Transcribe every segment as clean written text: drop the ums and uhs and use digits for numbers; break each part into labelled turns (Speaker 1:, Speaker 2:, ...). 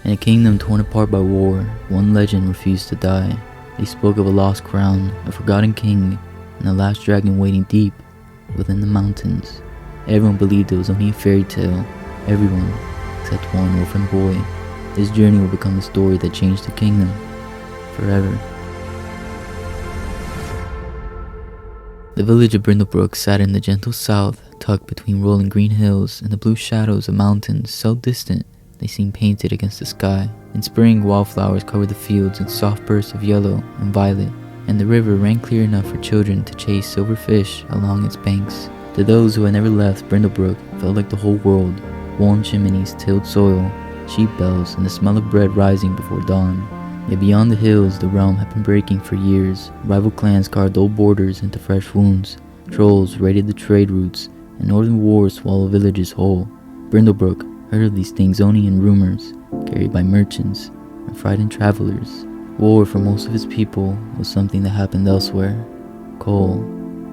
Speaker 1: In a kingdom torn apart by war, one legend refused to die. They spoke of a lost crown, a forgotten king, and the last dragon waiting deep within the mountains. Everyone believed it was only a fairy tale. Everyone except one orphan boy. His journey will become the story that changed the kingdom forever. The village of Brindlebrook sat in the gentle south, tucked between rolling green hills and the blue shadows of mountains so distant they seemed painted against the sky. In spring, wildflowers covered the fields in soft bursts of yellow and violet, and the river ran clear enough for children to chase silver fish along its banks. To those who had never left, Brindlebrook felt like the whole world. Warm chimneys, tilled soil, sheep bells, and the smell of bread rising before dawn. Yet beyond the hills, the realm had been breaking for years. Rival clans carved old borders into fresh wounds. Trolls raided the trade routes, and northern wars swallowed villages whole. Brindlebrook heard of these things only in rumors, carried by merchants and frightened travelers. War for most of his people was something that happened elsewhere. Cole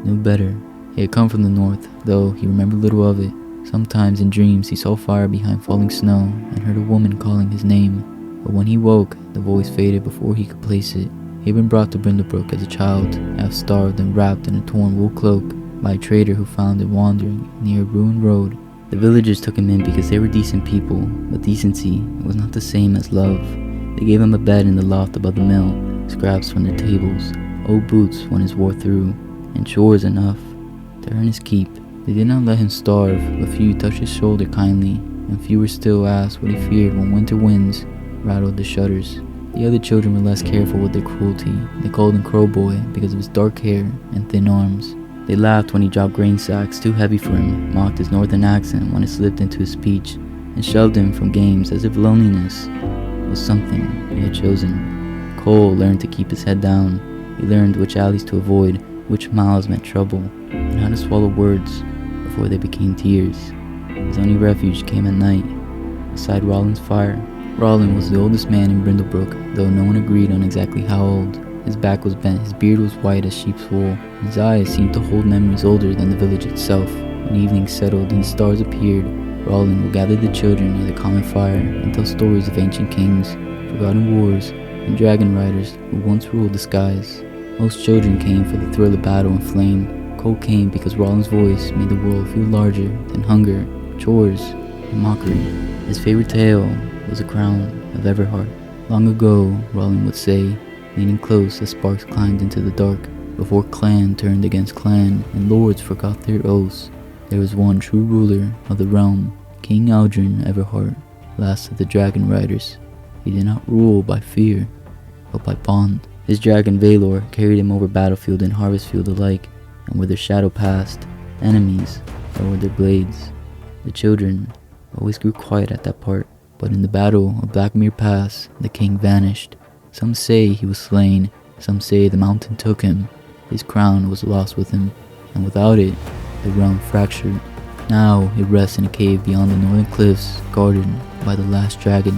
Speaker 1: knew better. He had come from the north, though he remembered little of it. Sometimes in dreams he saw fire behind falling snow and heard a woman calling his name. But when he woke, the voice faded before he could place it. He had been brought to Brindlebrook as a child, half starved and wrapped in a torn wool cloak by a trader who found him wandering near a ruined road. The villagers took him in because they were decent people, but decency was not the same as love. They gave him a bed in the loft above the mill, scraps from their tables, old boots when his wore through, and chores enough to earn his keep. They did not let him starve, but few touched his shoulder kindly, and fewer still asked what he feared when winter winds rattled the shutters. The other children were less careful with their cruelty. They called him Crow Boy because of his dark hair and thin arms. They laughed when he dropped grain sacks too heavy for him, mocked his northern accent when it slipped into his speech, and shoved him from games as if loneliness was something he had chosen. Cole learned to keep his head down. He learned which alleys to avoid, which miles meant trouble, and how to swallow words before they became tears. His only refuge came at night, beside Rollins' fire. Rollin was the oldest man in Brindlebrook, though no one agreed on exactly how old. His back was bent, his beard was white as sheep's wool, and his eyes seemed to hold memories older than the village itself. When evening settled and the stars appeared, Rollin would gather the children near the common fire and tell stories of ancient kings, forgotten wars, and dragon riders who once ruled the skies. Most children came for the thrill of battle and flame. Cole came because Rollin's voice made the world feel larger than hunger, chores, and mockery. His favorite tale was the crown of Everheart. Long ago, Rollin would say, leaning close as sparks climbed into the dark. Before clan turned against clan and lords forgot their oaths, there was one true ruler of the realm, King Aldrin Everheart, last of the dragon riders. He did not rule by fear, but by bond. His dragon Valor carried him over battlefield and harvest field alike, and where their shadow passed, enemies lowered their blades. The children always grew quiet at that part, but in the battle of Blackmere Pass, the king vanished. Some say he was slain, some say the mountain took him. His crown was lost with him, and without it, the realm fractured. Now it rests in a cave beyond the northern cliffs, guarded by the last dragon.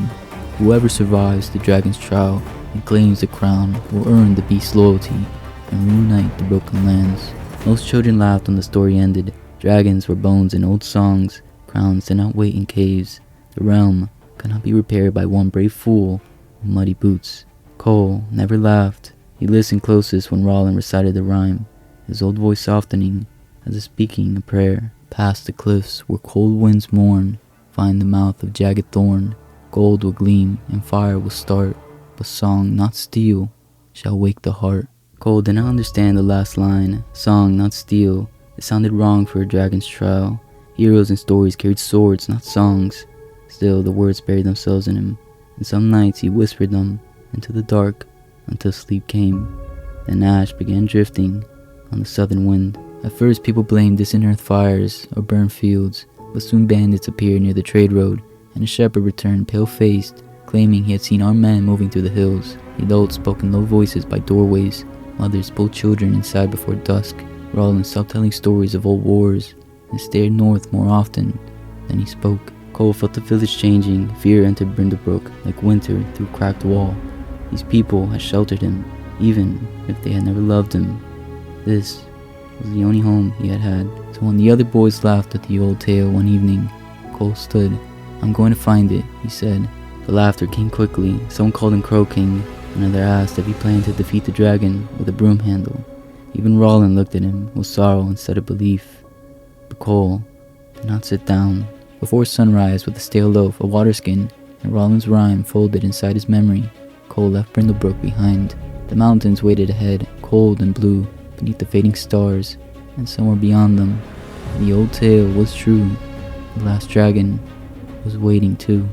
Speaker 1: Whoever survives the dragon's trial and claims the crown will earn the beast's loyalty and reunite the broken lands. Most children laughed when the story ended. Dragons were bones in old songs. Crowns did not wait in caves. The realm could not be repaired by one brave fool with muddy boots. Cole never laughed. He listened closest when Rollin recited the rhyme, his old voice softening as if speaking a prayer. Past the cliffs where cold winds mourn, find the mouth of jagged thorn. Gold will gleam and fire will start, but song, not steel, shall wake the heart. Cole did not understand the last line, song, not steel. It sounded wrong for a dragon's trial. Heroes and stories carried swords, not songs. Still, the words buried themselves in him, and some nights he whispered them into the dark until sleep came. Then ash began drifting on the southern wind. At first, people blamed distant earth fires or burned fields, but soon bandits appeared near the trade road, and a shepherd returned pale-faced, claiming he had seen armed men moving through the hills. The adults spoke in low voices by doorways. Mothers pulled children inside before dusk. Rollin stopped telling stories of old wars and stared north more often than he spoke. Cole felt the village changing. Fear entered Brindlebrook like winter through a cracked wall. These people had sheltered him, even if they had never loved him. This was the only home he had had. So when the other boys laughed at the old tale one evening, Cole stood. "I'm going to find it," he said. The laughter came quickly. Someone called him Crow King. Another asked if he planned to defeat the dragon with a broom handle. Even Roland looked at him with sorrow instead of belief. But Cole did not sit down. Before sunrise, with a stale loaf, a water skin, and Roland's rhyme folded inside his memory, Cole left Brindlebrook behind. The mountains waited ahead, cold and blue, beneath the fading stars, and somewhere beyond them, the old tale was true. The last dragon was waiting too.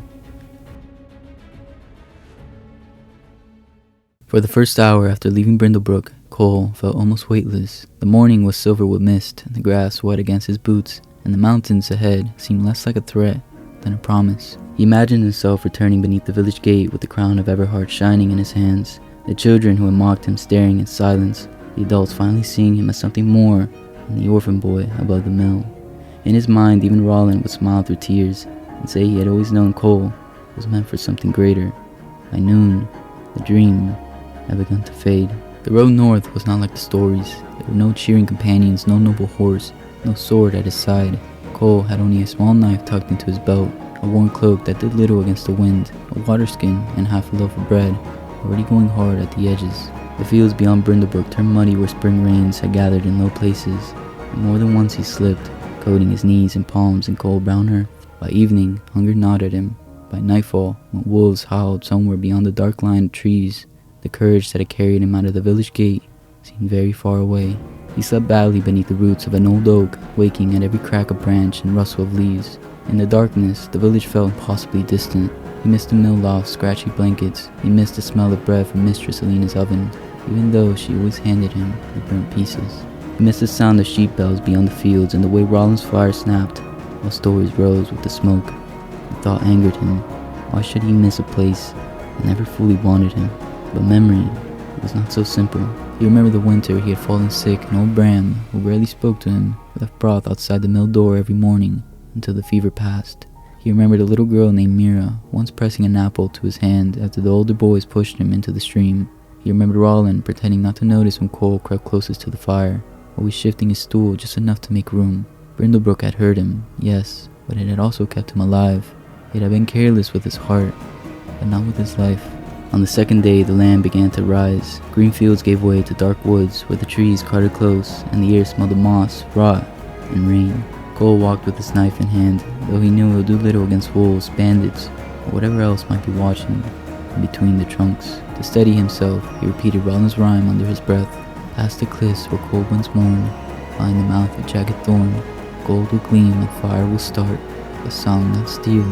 Speaker 1: For the first hour after leaving Brindlebrook, Cole felt almost weightless. The morning was silver with mist, the grass wet against his boots, and the mountains ahead seemed less like a threat than a promise. He imagined himself returning beneath the village gate with the crown of Everhart shining in his hands, the children who had mocked him staring in silence, the adults finally seeing him as something more than the orphan boy above the mill. In his mind, even Roland would smile through tears and say he had always known Cole was meant for something greater. By noon, the dream had begun to fade. The road north was not like the stories. There were no cheering companions, no noble horse, no sword at his side. Cole had only a small knife tucked into his belt, a worn cloak that did little against the wind, a water skin, and half a loaf of bread, already going hard at the edges. The fields beyond Brindlebrook turned muddy where spring rains had gathered in low places, and more than once he slipped, coating his knees and palms in cold brown earth. By evening, hunger gnawed at him. By nightfall, when wolves howled somewhere beyond the dark line of trees, the courage that had carried him out of the village gate seemed very far away. He slept badly beneath the roots of an old oak, waking at every crack of branch and rustle of leaves. In the darkness, the village felt impossibly distant. He missed the mill loft's scratchy blankets. He missed the smell of bread from Mistress Alina's oven, even though she always handed him the burnt pieces. He missed the sound of sheep bells beyond the fields and the way Roland's fire snapped while stories rose with the smoke. The thought angered him. Why should he miss a place that never fully wanted him? But memory was not so simple. He remembered the winter he had fallen sick, and old Bram, who rarely spoke to him, left broth outside the mill door every morning until the fever passed. He remembered a little girl named Mira, once pressing an apple to his hand after the older boys pushed him into the stream. He remembered Roland pretending not to notice when Cole crept closest to the fire, always shifting his stool just enough to make room. Brindlebrook had hurt him, yes, but it had also kept him alive. It had been careless with his heart, but not with his life. On the second day, the land began to rise. Green fields gave way to dark woods where the trees crowded close and the air smelled of moss, rot, and rain. Cole walked with his knife in hand, though he knew it would do little against wolves, bandits, or whatever else might be watching in between the trunks. To steady himself, he repeated Roland's rhyme under his breath. Past the cliffs where cold winds mourn, find the mouth of jagged thorn. Gold will gleam and fire will start, a song not steel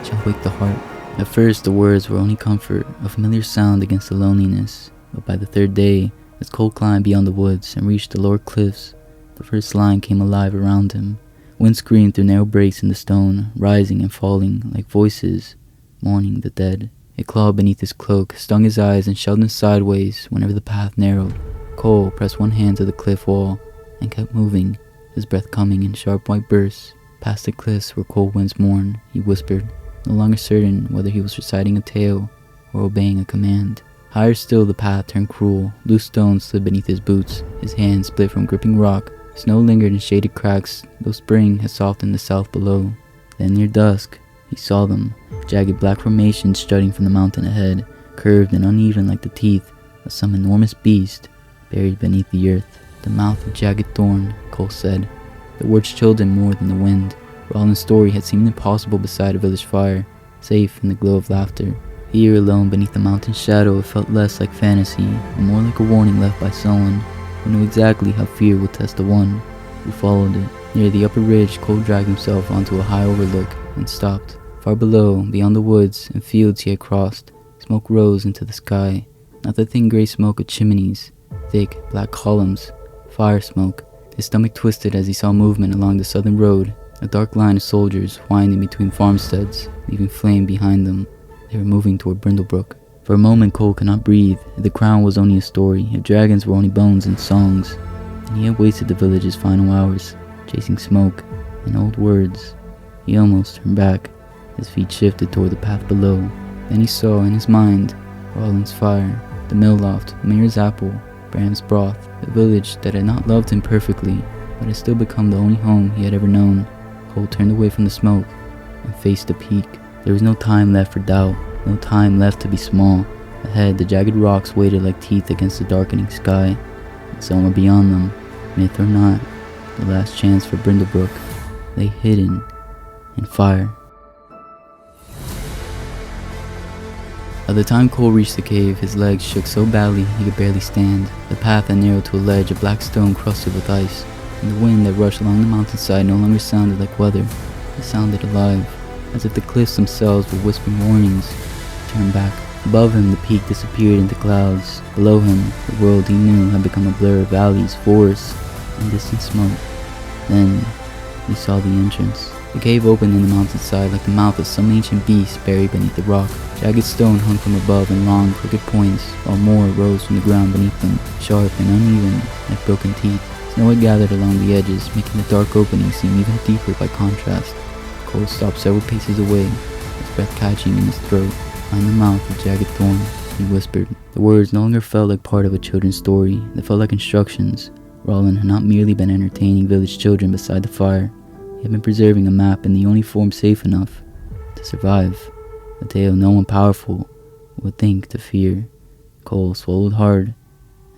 Speaker 1: shall wake the heart. At first, the words were only comfort, a familiar sound against the loneliness. But by the third day, as Cole climbed beyond the woods and reached the lower cliffs, the first line came alive around him. Wind screamed through narrow breaks in the stone, rising and falling like voices mourning the dead. It clawed beneath his cloak, stung his eyes, and shoved him sideways whenever the path narrowed. Cole pressed one hand to the cliff wall and kept moving, his breath coming in sharp white bursts. Past the cliffs where cold winds mourn, he whispered, no longer certain whether he was reciting a tale or obeying a command. Higher still the path turned cruel. Loose stones slid beneath his boots. His hands split from gripping rock. Snow lingered in shaded cracks, though spring had softened the south below. Then near dusk, he saw them, jagged black formations jutting from the mountain ahead, curved and uneven like the teeth of some enormous beast buried beneath the earth. The mouth of jagged thorn, Cole said. The words chilled him more than the wind. Roland's story had seemed impossible beside a village fire, safe in the glow of laughter. Here alone beneath the mountain shadow, it felt less like fantasy, and more like a warning left by someone who knew exactly how fear would test the one who followed it. Near the upper ridge, Cole dragged himself onto a high overlook and stopped. Far below, beyond the woods and fields he had crossed, smoke rose into the sky. Not the thin gray smoke of chimneys, thick black columns, fire smoke. His stomach twisted as he saw movement along the southern road, a dark line of soldiers winding between farmsteads, leaving flame behind them. They were moving toward Brindlebrook. For a moment Cole could not breathe. If the crown was only a story, if dragons were only bones and songs, then he had wasted the village's final hours, chasing smoke and old words. He almost turned back. His feet shifted toward the path below. Then he saw in his mind Roland's fire, the mill loft, Mira's apple, Bram's broth, the village that had not loved him perfectly, but had still become the only home he had ever known. Cole turned away from the smoke and faced the peak. There was no time left for doubt. No time left to be small. Ahead, the jagged rocks waited like teeth against the darkening sky. And somewhere beyond them, myth or not, the last chance for Brindlebrook lay hidden in fire. By the time Cole reached the cave, his legs shook so badly he could barely stand. The path had narrowed to a ledge of black stone crusted with ice, and the wind that rushed along the mountainside no longer sounded like weather. It sounded alive, as if the cliffs themselves were whispering warnings to turn back. Above him, the peak disappeared into clouds. Below him, the world he knew had become a blur of valleys, forests, and distant smoke. Then, he saw the entrance. The cave opened in the mountainside like the mouth of some ancient beast buried beneath the rock. Jagged stone hung from above in long, crooked points, while more rose from the ground beneath them, sharp and uneven, like broken teeth. Snow had gathered along the edges, making the dark opening seem even deeper by contrast. Cole stopped several paces away, his breath catching in his throat. Behind the mouth of jagged thorn, he whispered. The words no longer felt like part of a children's story. They felt like instructions. Roland had not merely been entertaining village children beside the fire. He had been preserving a map in the only form safe enough to survive. A tale no one powerful would think to fear. Cole swallowed hard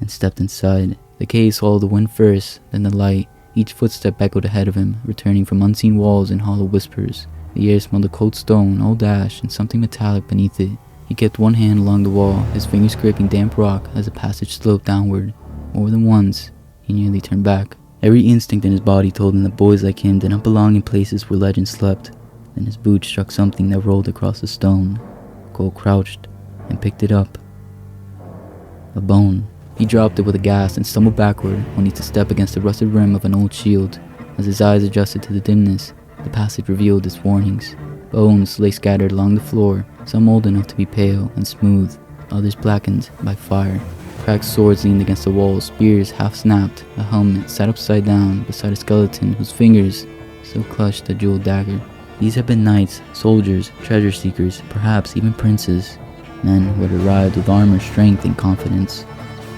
Speaker 1: and stepped inside. The cave swallowed the wind first, then the light. Each footstep echoed ahead of him, returning from unseen walls and hollow whispers. The air smelled of cold stone, old ash, and something metallic beneath it. He kept one hand along the wall, his fingers scraping damp rock as the passage sloped downward. More than once, he nearly turned back. Every instinct in his body told him that boys like him did not belong in places where legend slept. Then his boot struck something that rolled across the stone. Cole crouched and picked it up. A bone. He dropped it with a gasp and stumbled backward, only to step against the rusted rim of an old shield. As his eyes adjusted to the dimness, the passage revealed its warnings. Bones lay scattered along the floor, some old enough to be pale and smooth, others blackened by fire. Cracked swords leaned against the walls, spears half snapped, a helmet sat upside down beside a skeleton whose fingers still clutched a jeweled dagger. These had been knights, soldiers, treasure seekers, perhaps even princes. Men who had arrived with armor, strength, and confidence.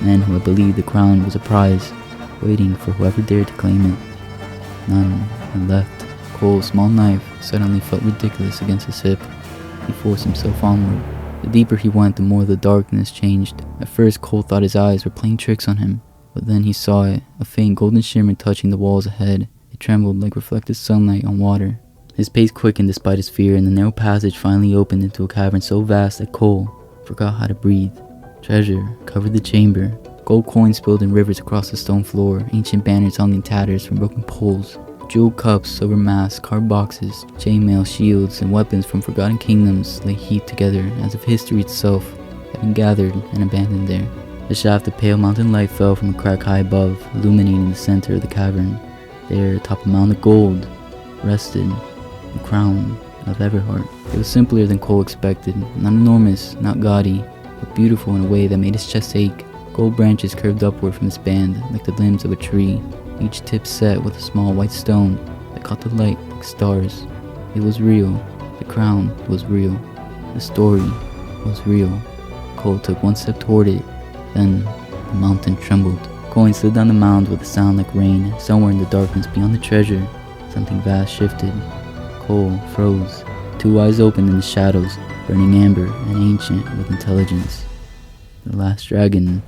Speaker 1: Men who had believed the crown was a prize, waiting for whoever dared to claim it. None had left. Cole's small knife suddenly felt ridiculous against his hip. He forced himself onward. The deeper he went, the more the darkness changed. At first, Cole thought his eyes were playing tricks on him, but then he saw it, a faint golden shimmer touching the walls ahead. It trembled like reflected sunlight on water. His pace quickened despite his fear, and the narrow passage finally opened into a cavern so vast that Cole forgot how to breathe. Treasure covered the chamber. Gold coins spilled in rivers across the stone floor. Ancient banners hung in tatters from broken poles. Jeweled cups, silver masks, carved boxes, chainmail, shields, and weapons from forgotten kingdoms lay heaped together as if history itself had been gathered and abandoned there. A shaft of pale mountain light fell from a crack high above, illuminating the center of the cavern. There, atop a mound of gold, rested the crown of Everheart. It was simpler than Cole expected, not enormous, not gaudy, but beautiful in a way that made his chest ache. Gold branches curved upward from its band, like the limbs of a tree, each tip set with a small white stone that caught the light like stars. It was real. The crown was real. The story was real. Cole took one step toward it, then the mountain trembled. Coins slid down the mound with a sound like rain. Somewhere in the darkness beyond the treasure, something vast shifted. Cole froze, two eyes opened in the shadows, burning amber and ancient with intelligence. The last dragon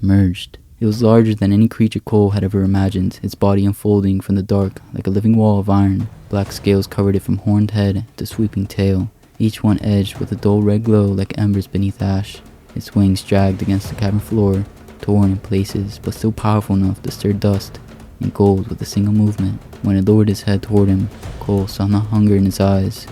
Speaker 1: emerged. It was larger than any creature Cole had ever imagined, its body unfolding from the dark like a living wall of iron. Black scales covered it from horned head to sweeping tail, each one edged with a dull red glow like embers beneath ash. Its wings dragged against the cavern floor, torn in places, but still powerful enough to stir dust and gold with a single movement. When it lowered its head toward him, Cole saw not hunger in his eyes,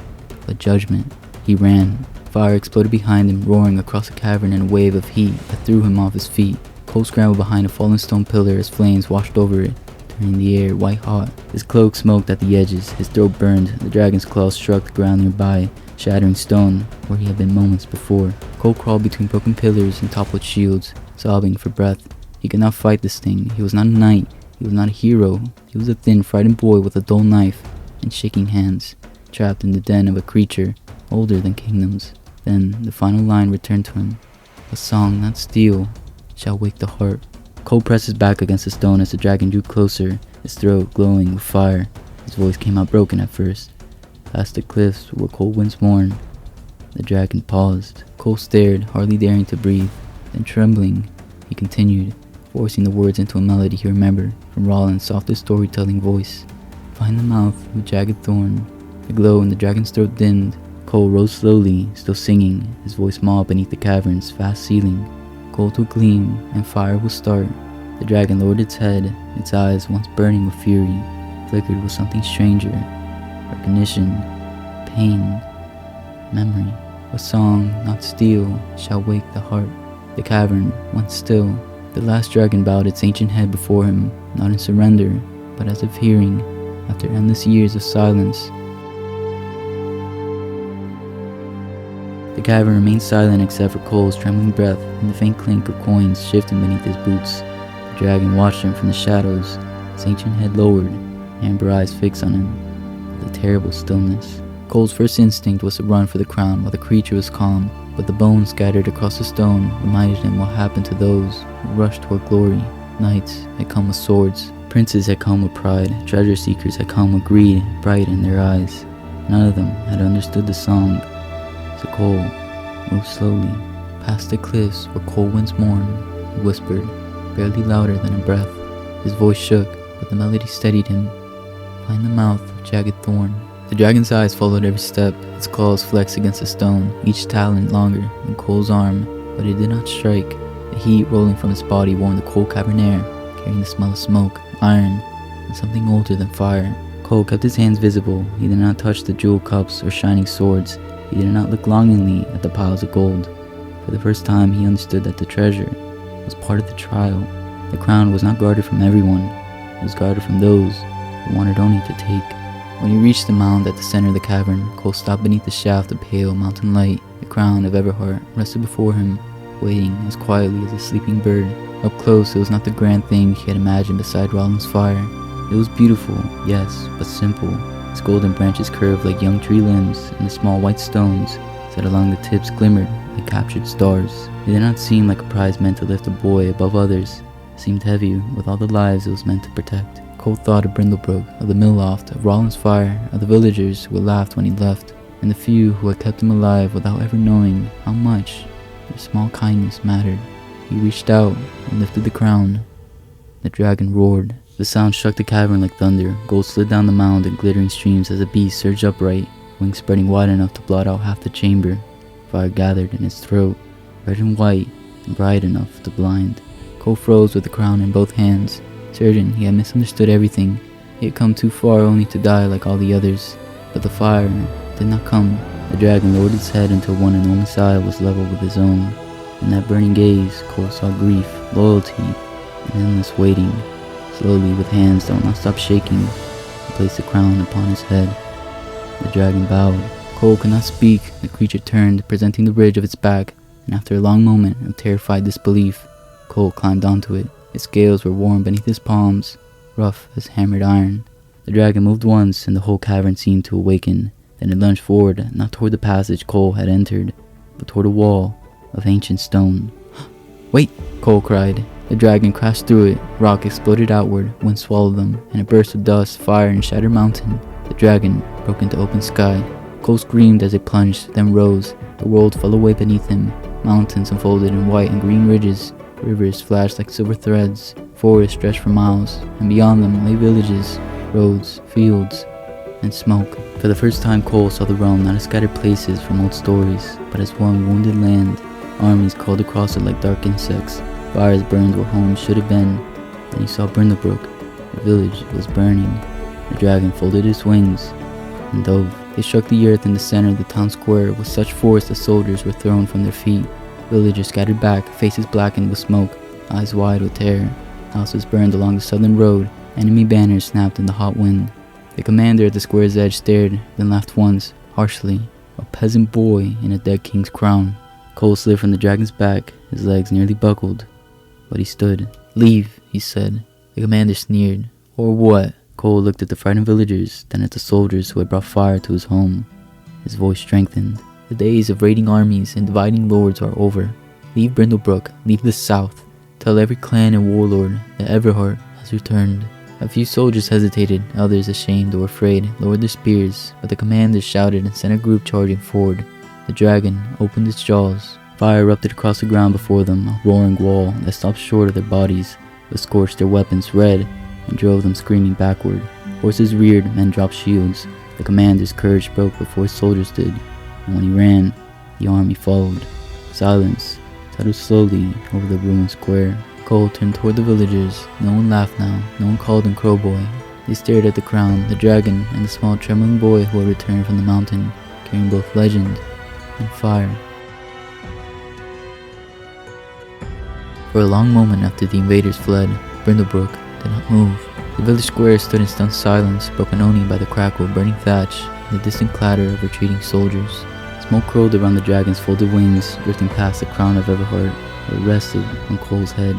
Speaker 1: but judgment. He ran. Fire exploded behind him, roaring across the cavern in a wave of heat that threw him off his feet. Cole scrambled behind a fallen stone pillar as flames washed over it, turning the air white hot. His cloak smoked at the edges, his throat burned. The dragon's claws struck the ground nearby, shattering stone where he had been moments before. Cole crawled between broken pillars and toppled shields, sobbing for breath. He could not fight this thing. He was not a knight. He was not a hero. He was a thin, frightened boy with a dull knife and shaking hands, trapped in the den of a creature older than kingdoms. Then the final line returned to him. A song, not steel, shall wake the heart. Cole pressed his back against the stone as the dragon drew closer, his throat glowing with fire. His voice came out broken at first. Past the cliffs where cold winds mourn, The dragon paused. Cole stared, hardly daring to breathe. Then trembling, he continued, forcing the words into a melody he remembered from Roland's softest storytelling voice. Find the mouth of a jagged thorn. The glow in the dragon's throat dimmed. Cole rose slowly, still singing, his voice mauled beneath the cavern's vast ceiling. Gold will gleam, and fire will start. The dragon lowered its head, its eyes, once burning with fury, flickered with something stranger. Recognition, pain, memory. A song, not steel, shall wake the heart. The cavern went still. The last dragon bowed its ancient head before him, not in surrender, but as if hearing, after endless years of silence. The cavern remained silent except for Cole's trembling breath and the faint clink of coins shifting beneath his boots. The dragon watched him from the shadows, its ancient head lowered, amber eyes fixed on him, with a terrible stillness. Cole's first instinct was to run for the crown while the creature was calm, but the bones scattered across the stone reminded him what happened to those who rushed toward glory. Knights had come with swords, princes had come with pride, treasure seekers had come with greed bright in their eyes. None of them had understood the song. So Cole moved slowly, past the cliffs where cold winds mourn. He whispered, barely louder than a breath. His voice shook, but the melody steadied him. Find the mouth of jagged thorn. The dragon's eyes followed every step, its claws flexed against the stone, each talon longer than Cole's arm, but it did not strike. The heat rolling from its body warmed the cold cavern air, carrying the smell of smoke, iron, and something older than fire. Cole kept his hands visible. He did not touch the jeweled cups or shining swords. He did not look longingly at the piles of gold. For the first time, he understood that the treasure was part of the trial. The crown was not guarded from everyone. It was guarded from those who wanted only to take. When he reached the mound at the center of the cavern, Cole stopped beneath the shaft of pale mountain light. The crown of Everheart rested before him, waiting as quietly as a sleeping bird. Up close, it was not the grand thing he had imagined beside Roland's fire. It was beautiful, yes, but simple. Its golden branches curved like young tree limbs, and the small white stones set along the tips glimmered like captured stars. It did not seem like a prize meant to lift a boy above others. It seemed heavy with all the lives it was meant to protect. Cole thought of Brindlebrook, of the mill loft, of Roland's fire, of the villagers who had laughed when he left, and the few who had kept him alive without ever knowing how much their small kindness mattered. He reached out and lifted the crown. The dragon roared. The sound struck the cavern like thunder. Gold slid down the mound in glittering streams as a beast surged upright, wings spreading wide enough to blot out half the chamber. Fire gathered in its throat, red and white, and bright enough to blind. Cole froze with the crown in both hands, certain he had misunderstood everything. He had come too far only to die like all the others. But the fire did not come. The dragon lowered its head until one enormous eye was level with his own. In that burning gaze, Cole saw grief, loyalty, and endless waiting. Slowly, with hands that would not stop shaking, he placed the crown upon his head. The dragon bowed. Cole could not speak. The creature turned, presenting the ridge of its back, and after a long moment of terrified disbelief, Cole climbed onto it. Its scales were warm beneath his palms, rough as hammered iron. The dragon moved once, and the whole cavern seemed to awaken. Then it lunged forward, not toward the passage Cole had entered, but toward a wall of ancient stone. "Wait!" Cole cried. The dragon crashed through it. Rock exploded outward, wind swallowed them, and a burst of dust, fire, and shattered mountain. The dragon broke into open sky. Cole screamed as it plunged, then rose. The world fell away beneath him. Mountains unfolded in white and green ridges. Rivers flashed like silver threads. Forests stretched for miles, and beyond them lay villages, roads, fields, and smoke. For the first time, Cole saw the realm not as scattered places from old stories, but as one wounded land. Armies crawled across it like dark insects. Fires burned where homes should have been. Then he saw Brindlebrook. The village was burning. The dragon folded its wings and dove. They struck the earth in the center of the town square with such force that soldiers were thrown from their feet. Villagers scattered back, faces blackened with smoke, eyes wide with terror. Houses burned along the southern road. Enemy banners snapped in the hot wind. The commander at the square's edge stared, then laughed once, harshly. A peasant boy in a dead king's crown. Cole slid from the dragon's back, his legs nearly buckled. But he stood. "Leave," he said. The commander sneered. "Or what?" Cole looked at the frightened villagers, then at the soldiers who had brought fire to his home. His voice strengthened. "The days of raiding armies and dividing lords are over. Leave Brindlebrook, leave the south. Tell every clan and warlord that Everheart has returned." A few soldiers hesitated, others, ashamed or afraid, lowered their spears, but the commander shouted and sent a group charging forward. The dragon opened its jaws. Fire erupted across the ground before them, a roaring wall that stopped short of their bodies, but scorched their weapons red and drove them screaming backward. Horses reared, men dropped shields. The commander's courage broke before his soldiers did, and when he ran, the army followed. Silence settled slowly over the ruined square. Cole turned toward the villagers. No one laughed now. No one called him Crowboy. They stared at the crown, the dragon, and the small trembling boy who had returned from the mountain, carrying both legend and fire. For a long moment after the invaders fled, Brindlebrook did not move. The village square stood in stunned silence, broken only by the crackle of burning thatch and the distant clatter of retreating soldiers. Smoke curled around the dragon's folded wings, drifting past the crown of Everheart, where it rested on Cole's head.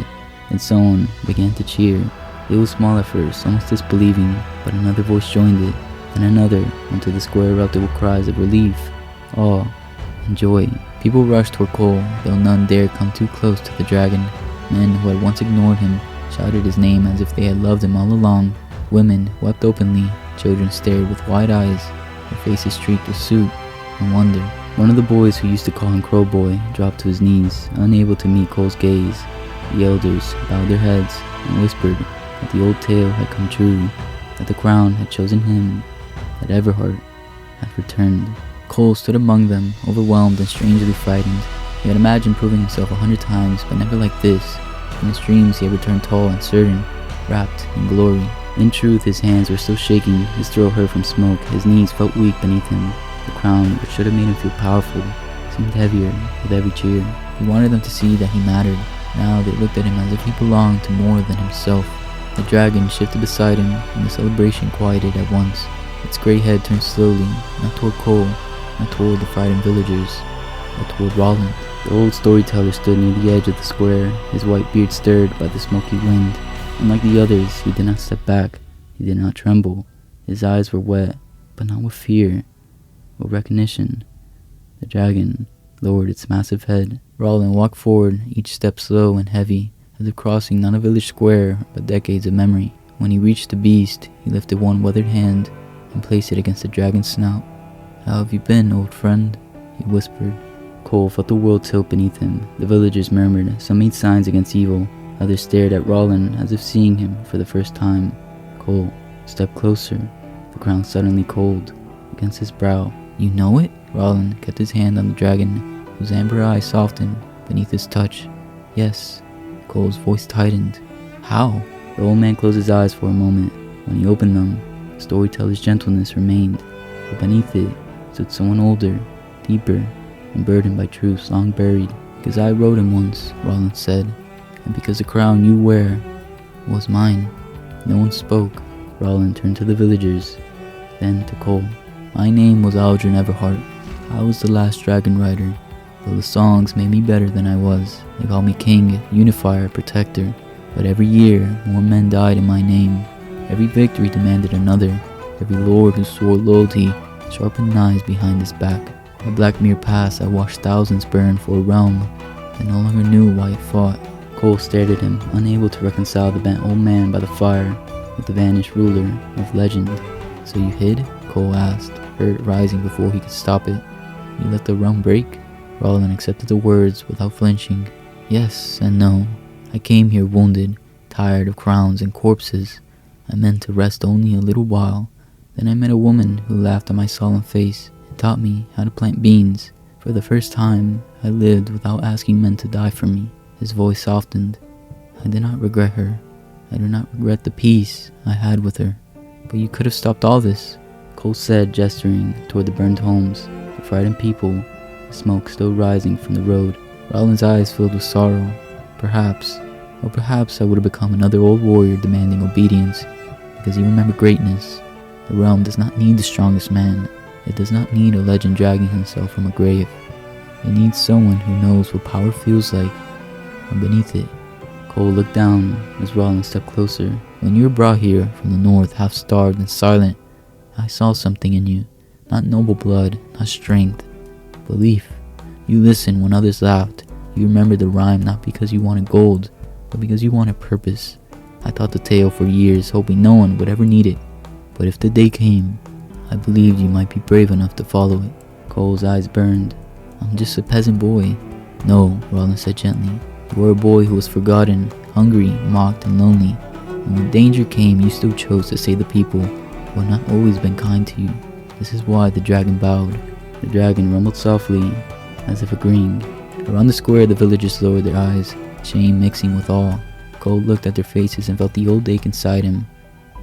Speaker 1: And someone began to cheer. It was small at first, almost disbelieving, but another voice joined it, and another, until the square erupted with cries of relief, awe, and joy. People rushed toward Cole, though none dared come too close to the dragon. Men who had once ignored him shouted his name as if they had loved him all along. Women wept openly. Children stared with wide eyes, their faces streaked with soot and wonder. One of the boys who used to call him Crowboy dropped to his knees, unable to meet Cole's gaze. The elders bowed their heads and whispered that the old tale had come true, that the crown had chosen him, that Everheart had returned. Cole stood among them, overwhelmed and strangely frightened. He had imagined proving himself 100 times, but never like this. In his dreams he had returned tall and certain, wrapped in glory. In truth, his hands were still shaking, his throat hurt from smoke, his knees felt weak beneath him. The crown, which should have made him feel powerful, seemed heavier with every cheer. He wanted them to see that he mattered. Now they looked at him as if he belonged to more than himself. The dragon shifted beside him, and the celebration quieted at once. Its grey head turned slowly, not toward Cole, not toward the frightened villagers, but toward Roland. The old storyteller stood near the edge of the square, his white beard stirred by the smoky wind. Unlike the others, he did not step back, he did not tremble. His eyes were wet, but not with fear, with recognition. The dragon lowered its massive head. Roland walked forward, each step slow and heavy, as if crossing not a village square, but decades of memory. When he reached the beast, he lifted one weathered hand and placed it against the dragon's snout. "How have you been, old friend?" he whispered. Cole felt the world tilt beneath him. The villagers murmured. Some made signs against evil. Others stared at Roland as if seeing him for the first time. Cole stepped closer, the crown suddenly cold against his brow. "You know it?" Roland kept his hand on the dragon, whose amber eyes softened beneath his touch. "Yes." Cole's voice tightened. "How?" The old man closed his eyes for a moment. When he opened them, the storyteller's gentleness remained, but beneath it stood someone older, deeper, and burdened by truths long buried. "Because I wrote him once," Roland said, "and because the crown you wear was mine." No one spoke. Roland turned to the villagers, then to Cole. "My name was Aldrin Everheart. I was the last dragon rider, though the songs made me better than I was. They called me king, unifier, protector. But every year, more men died in my name. Every victory demanded another. Every lord who swore loyalty sharpened knives behind his back. At Blackmere Pass, I watched thousands burn for a realm that no longer knew why it fought." Cole stared at him, unable to reconcile the bent old man by the fire with the vanished ruler of legend. "So you hid?" Cole asked, hurt rising before he could stop it. "You let the realm break?" Roland accepted the words without flinching. "Yes and no. I came here wounded, tired of crowns and corpses. I meant to rest only a little while. Then I met a woman who laughed at my solemn face and taught me how to plant beans. For the first time, I lived without asking men to die for me." His voice softened. "I did not regret her. I do not regret the peace I had with her." "But you could have stopped all this," Cole said, gesturing toward the burned homes, the frightened people, the smoke still rising from the road. Roland's eyes filled with sorrow. "Perhaps, or perhaps I would have become another old warrior demanding obedience, because he remembered greatness. The realm does not need the strongest man. It does not need a legend dragging himself from a grave. It needs someone who knows what power feels like, and beneath it." Cole looked down as Roland stepped closer. "When you were brought here from the north, half-starved and silent, I saw something in you. Not noble blood, not strength. Belief. You listened when others laughed. You remembered the rhyme not because you wanted gold, but because you wanted purpose. I taught the tale for years, hoping no one would ever need it. But if the day came, I believed you might be brave enough to follow it." Cole's eyes burned. I'm just a peasant boy." "No," Roland said gently. "You were a boy who was forgotten, hungry, mocked, and lonely. And when danger came, you still chose to save the people who had not always been kind to you. This is why the dragon bowed." The dragon rumbled softly, as if agreeing. Around the square, the villagers lowered their eyes, shame mixing with awe. Cole looked at their faces and felt the old ache inside him,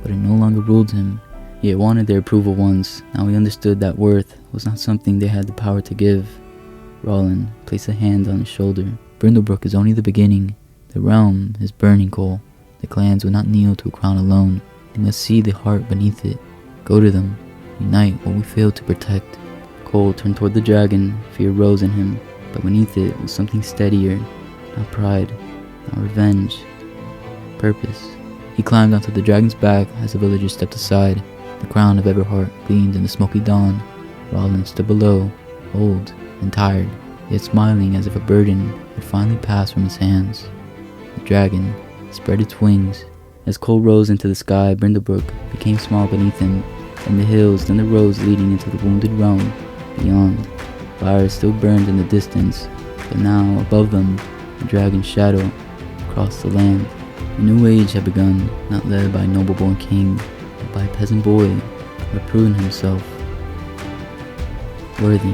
Speaker 1: but it no longer ruled him. He had wanted their approval once. Now he understood that worth was not something they had the power to give. Roland placed a hand on his shoulder. "Brindlebrook is only the beginning. The realm is burning, Cole. The clans will not kneel to a crown alone. They must see the heart beneath it. Go to them. Unite what we failed to protect." Cole turned toward the dragon. Fear rose in him, but beneath it was something steadier. Not pride, not revenge. Purpose. He climbed onto the dragon's back as the villagers stepped aside. The crown of Everheart gleamed in the smoky dawn. Roland stood below, old and tired, yet smiling as if a burden had finally passed from his hands. The dragon spread its wings. As Cole rose into the sky, Brindlebrook became small beneath him, and the hills, then the roads leading into the wounded realm beyond. Fires still burned in the distance, but now, above them, the dragon's shadow crossed the land. A new age had begun, not led by a noble-born king, but by a peasant boy who had proven himself worthy.